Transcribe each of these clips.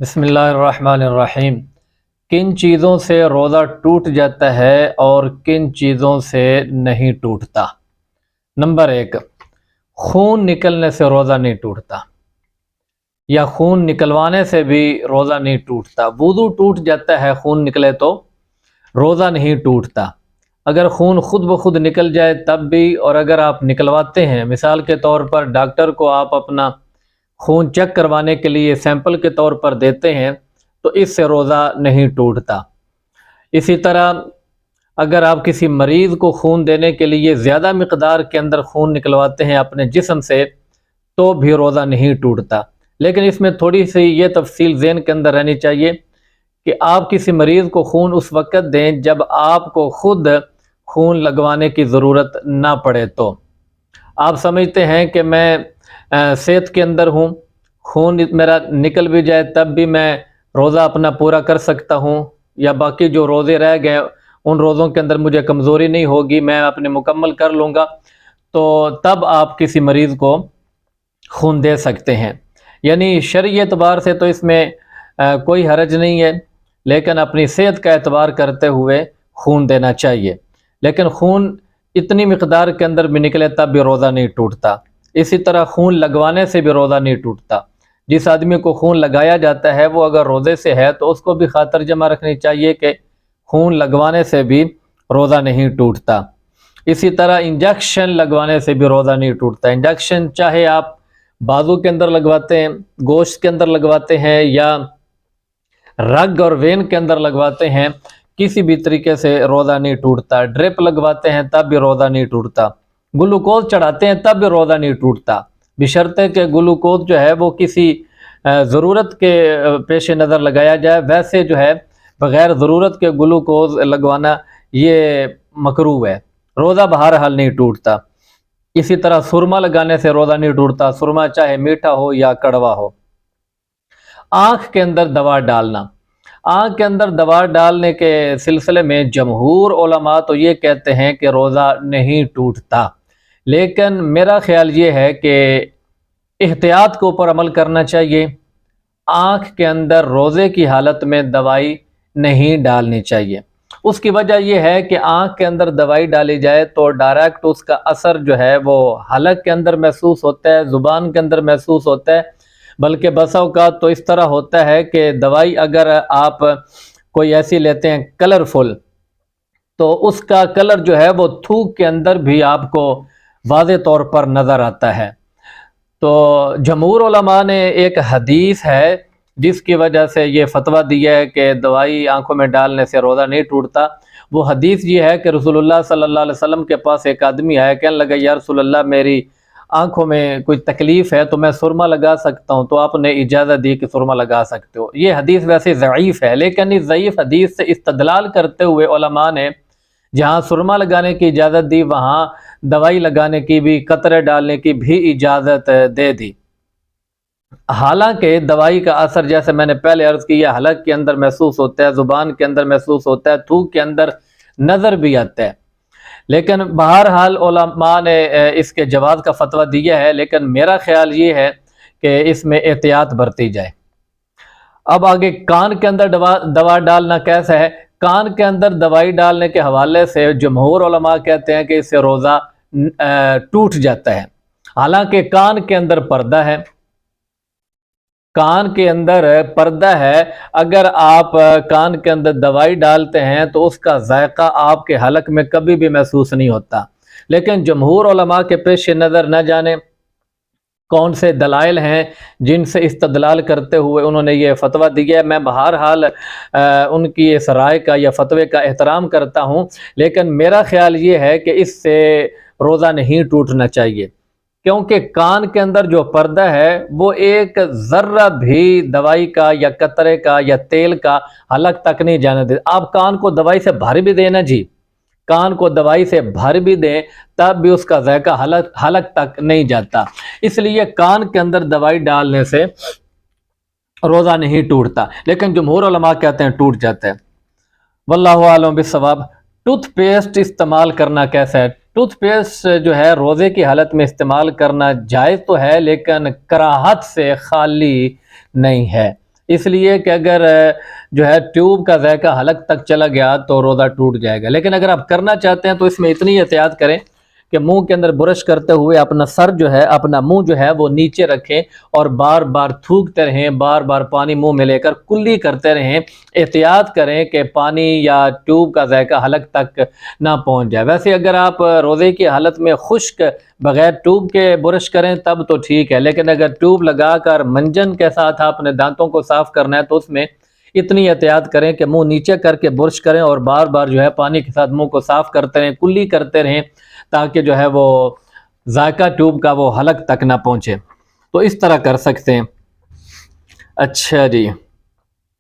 بسم اللہ الرحمن الرحیم۔ کن چیزوں سے روزہ ٹوٹ جاتا ہے اور کن چیزوں سے نہیں ٹوٹتا؟ نمبر 1، خون نکلنے سے روزہ نہیں ٹوٹتا، یا خون نکلوانے سے بھی روزہ نہیں ٹوٹتا۔ وضو ٹوٹ جاتا ہے خون نکلے تو، روزہ نہیں ٹوٹتا۔ اگر خون خود بخود نکل جائے تب بھی، اور اگر آپ نکلواتے ہیں، مثال کے طور پر ڈاکٹر کو آپ اپنا خون چیک کروانے کے لیے سیمپل کے طور پر دیتے ہیں تو اس سے روزہ نہیں ٹوٹتا۔ اسی طرح اگر آپ کسی مریض کو خون دینے کے لیے زیادہ مقدار کے اندر خون نکلواتے ہیں اپنے جسم سے تو بھی روزہ نہیں ٹوٹتا۔ لیکن اس میں تھوڑی سی یہ تفصیل ذہن کے اندر رہنی چاہیے کہ آپ کسی مریض کو خون اس وقت دیں جب آپ کو خود خون لگوانے کی ضرورت نہ پڑے۔ تو آپ سمجھتے ہیں کہ میں صحت کے اندر ہوں، خون میرا نکل بھی جائے تب بھی میں روزہ اپنا پورا کر سکتا ہوں، یا باقی جو روزے رہ گئے ان روزوں کے اندر مجھے کمزوری نہیں ہوگی، میں اپنے مکمل کر لوں گا، تو تب آپ کسی مریض کو خون دے سکتے ہیں۔ یعنی شرعی اعتبار سے تو اس میں کوئی حرج نہیں ہے، لیکن اپنی صحت کا اعتبار کرتے ہوئے خون دینا چاہیے۔ لیکن خون اتنی مقدار کے اندر بھی نکلے تب بھی روزہ نہیں ٹوٹتا۔ اسی طرح خون لگوانے سے بھی روزہ نہیں ٹوٹتا۔ جس آدمی کو خون لگایا جاتا ہے وہ اگر روزے سے ہے تو اس کو بھی خاطر جمع رکھنی چاہیے کہ خون لگوانے سے بھی روزہ نہیں ٹوٹتا۔ اسی طرح انجیکشن لگوانے سے بھی روزہ نہیں ٹوٹتا۔ انجیکشن چاہے آپ بازو کے اندر لگواتے ہیں، گوشت کے اندر لگواتے ہیں، یا رگ اور وین کے اندر لگواتے ہیں، کسی بھی طریقے سے روزہ نہیں ٹوٹتا۔ ڈرپ لگواتے ہیں تب بھی روزہ نہیں ٹوٹتا۔ گلوکوز چڑھاتے ہیں تب بھی روزہ نہیں ٹوٹتا، بشرطے کہ گلوکوز جو ہے وہ کسی ضرورت کے پیش نظر لگایا جائے۔ ویسے جو ہے بغیر ضرورت کے گلوکوز لگوانا یہ مکروہ ہے، روزہ بہرحال نہیں ٹوٹتا۔ اسی طرح سرما لگانے سے روزہ نہیں ٹوٹتا، سرما چاہے میٹھا ہو یا کڑوا ہو۔ آنکھ کے اندر دوا ڈالنا، آنکھ کے اندر دوا ڈالنے کے سلسلے میں جمہور علماء تو یہ کہتے ہیں کہ روزہ نہیں ٹوٹتا، لیکن میرا خیال یہ ہے کہ احتیاط کے اوپر عمل کرنا چاہیے۔ آنکھ کے اندر روزے کی حالت میں دوائی نہیں ڈالنی چاہیے۔ اس کی وجہ یہ ہے کہ آنکھ کے اندر دوائی ڈالی جائے تو ڈائریکٹ اس کا اثر جو ہے وہ حلق کے اندر محسوس ہوتا ہے، زبان کے اندر محسوس ہوتا ہے، بلکہ بسا اوقات تو اس طرح ہوتا ہے کہ دوائی اگر آپ کوئی ایسی لیتے ہیں کلرفل تو اس کا کلر جو ہے وہ تھوک کے اندر بھی آپ کو واضح طور پر نظر آتا ہے۔ تو جمہور علماء نے ایک حدیث ہے جس کی وجہ سے یہ فتویٰ دیا ہے کہ دوائی آنکھوں میں ڈالنے سے روزہ نہیں ٹوٹتا۔ وہ حدیث یہ ہے کہ رسول اللہ صلی اللہ علیہ وسلم کے پاس ایک آدمی آیا، کہنے لگا یا رسول اللہ میری آنکھوں میں کوئی تکلیف ہے تو میں سرما لگا سکتا ہوں؟ تو آپ نے اجازت دی کہ سرما لگا سکتے ہو۔ یہ حدیث ویسے ضعیف ہے، لیکن اس ضعیف حدیث سے استدلال کرتے ہوئے علماء نے جہاں سرما لگانے کی اجازت دی وہاں دوائی لگانے کی بھی، قطرے ڈالنے کی بھی اجازت دے دی۔ حالانکہ دوائی کا اثر جیسے میں نے پہلے عرض کیا حلق کے اندر محسوس ہوتا ہے، زبان کے اندر محسوس ہوتا ہے، تھوک کے اندر نظر بھی آتا ہے، لیکن بہرحال علماء نے اس کے جواز کا فتویٰ دیا ہے، لیکن میرا خیال یہ ہے کہ اس میں احتیاط برتی جائے۔ اب آگے کان کے اندر دوا ڈالنا کیسا ہے؟ کان کے اندر دوائی ڈالنے کے حوالے سے جمہور علماء کہتے ہیں کہ اس سے روزہ ٹوٹ جاتا ہے، حالانکہ کان کے اندر پردہ ہے، کان کے اندر پردہ ہے، اگر آپ کان کے اندر دوائی ڈالتے ہیں تو اس کا ذائقہ آپ کے حلق میں کبھی بھی محسوس نہیں ہوتا۔ لیکن جمہور علماء کے پیش نظر نہ جانے کون سے دلائل ہیں جن سے استدلال کرتے ہوئے انہوں نے یہ فتویٰ دیا ہے، میں بہرحال ان کی اس رائے کا یا فتوے کا احترام کرتا ہوں، لیکن میرا خیال یہ ہے کہ اس سے روزہ نہیں ٹوٹنا چاہیے، کیونکہ کان کے اندر جو پردہ ہے وہ ایک ذرہ بھی دوائی کا یا قطرے کا یا تیل کا حلق تک نہیں جانے دے۔ آپ کان کو دوائی سے بھر بھی دیں نا جی، کان کو دوائی سے بھر بھی دیں تب بھی اس کا ذائقہ حلق تک نہیں جاتا، اس لیے کان کے اندر دوائی ڈالنے سے روزہ نہیں ٹوٹتا، لیکن جمہور علماء کہتے ہیں ٹوٹ جاتا ہے۔ واللہ اعلم بالصواب۔ ٹوتھ پیسٹ استعمال کرنا کیسا ہے؟ ٹوتھ پیسٹ جو ہے روزے کی حالت میں استعمال کرنا جائز تو ہے، لیکن کراہت سے خالی نہیں ہے۔ اس لیے کہ اگر جو ہے ٹیوب کا ذائقہ حلق تک چلا گیا تو روزہ ٹوٹ جائے گا۔ لیکن اگر آپ کرنا چاہتے ہیں تو اس میں اتنی احتیاط کریں کہ منہ کے اندر برش کرتے ہوئے اپنا سر جو ہے، اپنا منہ جو ہے وہ نیچے رکھیں اور بار بار تھوکتے رہیں، بار بار پانی منہ میں لے کر کلی کرتے رہیں۔ احتیاط کریں کہ پانی یا ٹیوب کا ذائقہ حلق تک نہ پہنچ جائے۔ ویسے اگر آپ روزے کی حالت میں خشک بغیر ٹیوب کے برش کریں تب تو ٹھیک ہے، لیکن اگر ٹیوب لگا کر منجن کے ساتھ آپ نے دانتوں کو صاف کرنا ہے تو اس میں اتنی احتیاط کریں کہ منہ نیچے کر کے برش کریں اور بار بار جو ہے پانی کے ساتھ منہ کو صاف کرتے رہیں، کلی کرتے رہیں، تاکہ جو ہے وہ ذائقہ ٹیوب کا وہ حلق تک نہ پہنچے۔ تو اس طرح کر سکتے ہیں۔ اچھا جی،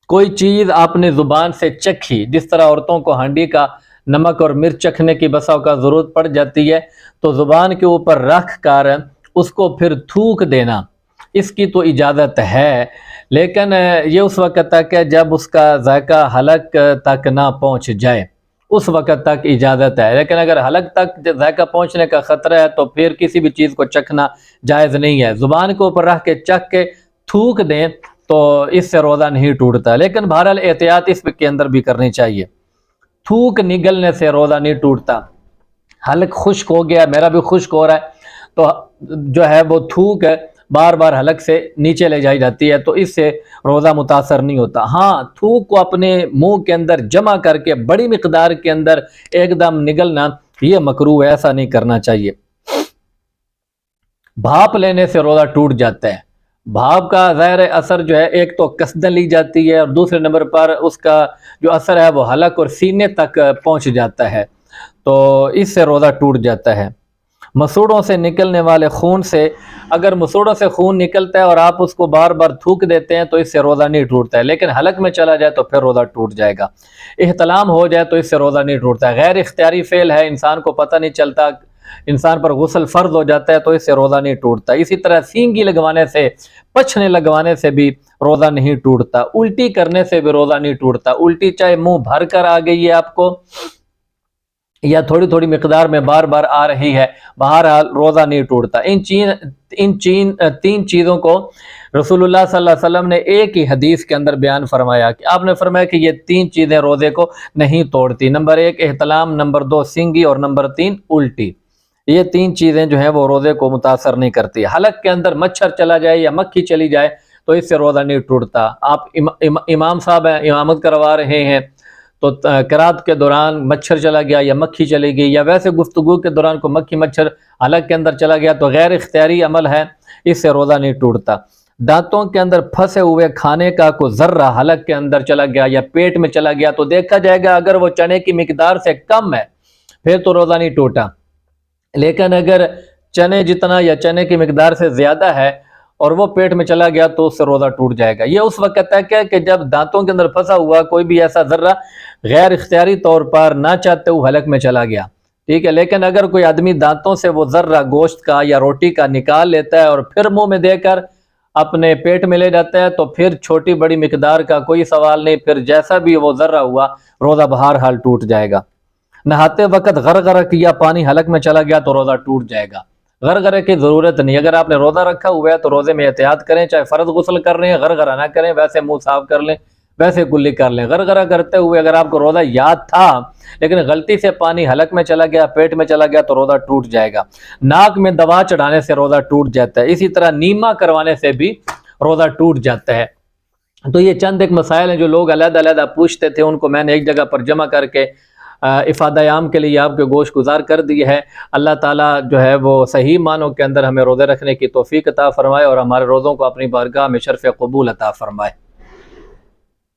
کوئی چیز آپ نے زبان سے چکھی، جس طرح عورتوں کو ہانڈی کا نمک اور مرچ چکھنے کی بسا اوقات ضرورت پڑ جاتی ہے، تو زبان کے اوپر رکھ کر اس کو پھر تھوک دینا، اس کی تو اجازت ہے، لیکن یہ اس وقت تک ہے جب اس کا ذائقہ حلق تک نہ پہنچ جائے، اس وقت تک اجازت ہے۔ لیکن اگر حلق تک ذائقہ پہنچنے کا خطرہ ہے تو پھر کسی بھی چیز کو چکھنا جائز نہیں ہے۔ زبان کے اوپر رکھ کے چکھ کے تھوک دیں تو اس سے روزہ نہیں ٹوٹتا، لیکن بہرحال احتیاط اس کے اندر بھی کرنی چاہیے۔ تھوک نگلنے سے روزہ نہیں ٹوٹتا۔ حلق خشک ہو گیا، میرا بھی خشک ہو رہا ہے، تو جو ہے وہ تھوک بار بار حلق سے نیچے لے جائی جاتی ہے، تو اس سے روزہ متاثر نہیں ہوتا۔ ہاں، تھوک کو اپنے منہ کے اندر جمع کر کے بڑی مقدار کے اندر ایک دم نگلنا یہ مکروہ ہے، ایسا نہیں کرنا چاہیے۔ بھاپ لینے سے روزہ ٹوٹ جاتا ہے۔ بھاپ کا ظاہر اثر جو ہے ایک تو قصدن لی جاتی ہے، اور دوسرے نمبر پر اس کا جو اثر ہے وہ حلق اور سینے تک پہنچ جاتا ہے، تو اس سے روزہ ٹوٹ جاتا ہے۔ مسوڑوں سے نکلنے والے خون سے، اگر مسوڑوں سے خون نکلتا ہے اور آپ اس کو بار بار تھوک دیتے ہیں تو اس سے روزہ نہیں ٹوٹتا ہے، لیکن حلق میں چلا جائے تو پھر روزہ ٹوٹ جائے گا۔ احتلام ہو جائے تو اس سے روزہ نہیں ٹوٹتا ہے۔ غیر اختیاری فعل ہے، انسان کو پتہ نہیں چلتا، انسان پر غسل فرض ہو جاتا ہے تو اس سے روزہ نہیں ٹوٹتا۔ اسی طرح سینگی لگوانے سے، پچھنے لگوانے سے بھی روزہ نہیں ٹوٹتا۔ الٹی کرنے سے بھی روزہ نہیں ٹوٹتا۔ الٹی چاہے منہ بھر کر آ گئی ہے آپ کو یا تھوڑی تھوڑی مقدار میں بار بار آ رہی ہے، بہرحال روزہ نہیں ٹوٹتا۔ ان تین چیزوں کو رسول اللہ صلی اللہ علیہ وسلم نے ایک ہی حدیث کے اندر بیان فرمایا کہ آپ نے فرمایا کہ یہ تین چیزیں روزے کو نہیں توڑتی۔ نمبر 1 احتلام، نمبر 2 سینگی، اور نمبر 3 الٹی۔ یہ تین چیزیں جو ہیں وہ روزے کو متاثر نہیں کرتی۔ حلق کے اندر مچھر چلا جائے یا مکھی چلی جائے تو اس سے روزہ نہیں ٹوٹتا۔ آپ امام صاحب ہیں، امامت کروا رہے ہیں، تو قرات کے دوران مچھر چلا گیا یا مکھی چلی گئی، یا ویسے گفتگو کے دوران کوئی مکھی مچھر حلق کے اندر چلا گیا تو غیر اختیاری عمل ہے، اس سے روزہ نہیں ٹوٹتا۔ دانتوں کے اندر پھنسے ہوئے کھانے کا کوئی ذرہ حلق کے اندر چلا گیا یا پیٹ میں چلا گیا تو دیکھا جائے گا، اگر وہ چنے کی مقدار سے کم ہے پھر تو روزہ نہیں ٹوٹا، لیکن اگر چنے جتنا یا چنے کی مقدار سے زیادہ ہے اور وہ پیٹ میں چلا گیا تو اس سے روزہ ٹوٹ جائے گا۔ یہ اس وقت تک ہے کہ جب دانتوں کے اندر پھنسا ہوا کوئی بھی ایسا ذرہ غیر اختیاری طور پر نہ چاہتے ہوئے حلق میں چلا گیا، ٹھیک ہے۔ لیکن اگر کوئی آدمی دانتوں سے وہ ذرہ گوشت کا یا روٹی کا نکال لیتا ہے اور پھر منہ میں دے کر اپنے پیٹ میں لے جاتا ہے تو پھر چھوٹی بڑی مقدار کا کوئی سوال نہیں، پھر جیسا بھی وہ ذرہ ہوا روزہ بہرحال ٹوٹ جائے گا۔ نہاتے وقت غرغرہ کیا، پانی حلق میں چلا گیا تو روزہ ٹوٹ جائے گا۔ غرغرے کی ضرورت نہیں، اگر آپ نے روزہ رکھا ہوا ہے تو روزے میں احتیاط کریں، چاہے فرض غسل کر رہے ہیں غرغرہ نہ کریں، ویسے منہ صاف کر لیں، ویسے کلی کر لیں۔ غرغرہ کرتے ہوئے اگر آپ کو روزہ یاد تھا لیکن غلطی سے پانی حلق میں چلا گیا، پیٹ میں چلا گیا تو روزہ ٹوٹ جائے گا۔ ناک میں دوا چڑھانے سے روزہ ٹوٹ جاتا ہے، اسی طرح نیما کروانے سے بھی روزہ ٹوٹ جاتا ہے۔ تو یہ چند ایک مسائل ہیں جو لوگ علیحدہ علیحدہ پوچھتے تھے، ان کو میں نے ایک جگہ پر جمع کر کے افادہ عام کے لیے آپ کے گوش گزار کر دی ہے۔ اللہ تعالیٰ جو ہے وہ صحیح معنوں کے اندر ہمیں روزے رکھنے کی توفیق عطا فرمائے اور ہمارے روزوں کو اپنی بارگاہ میں شرف قبول عطا فرمائے۔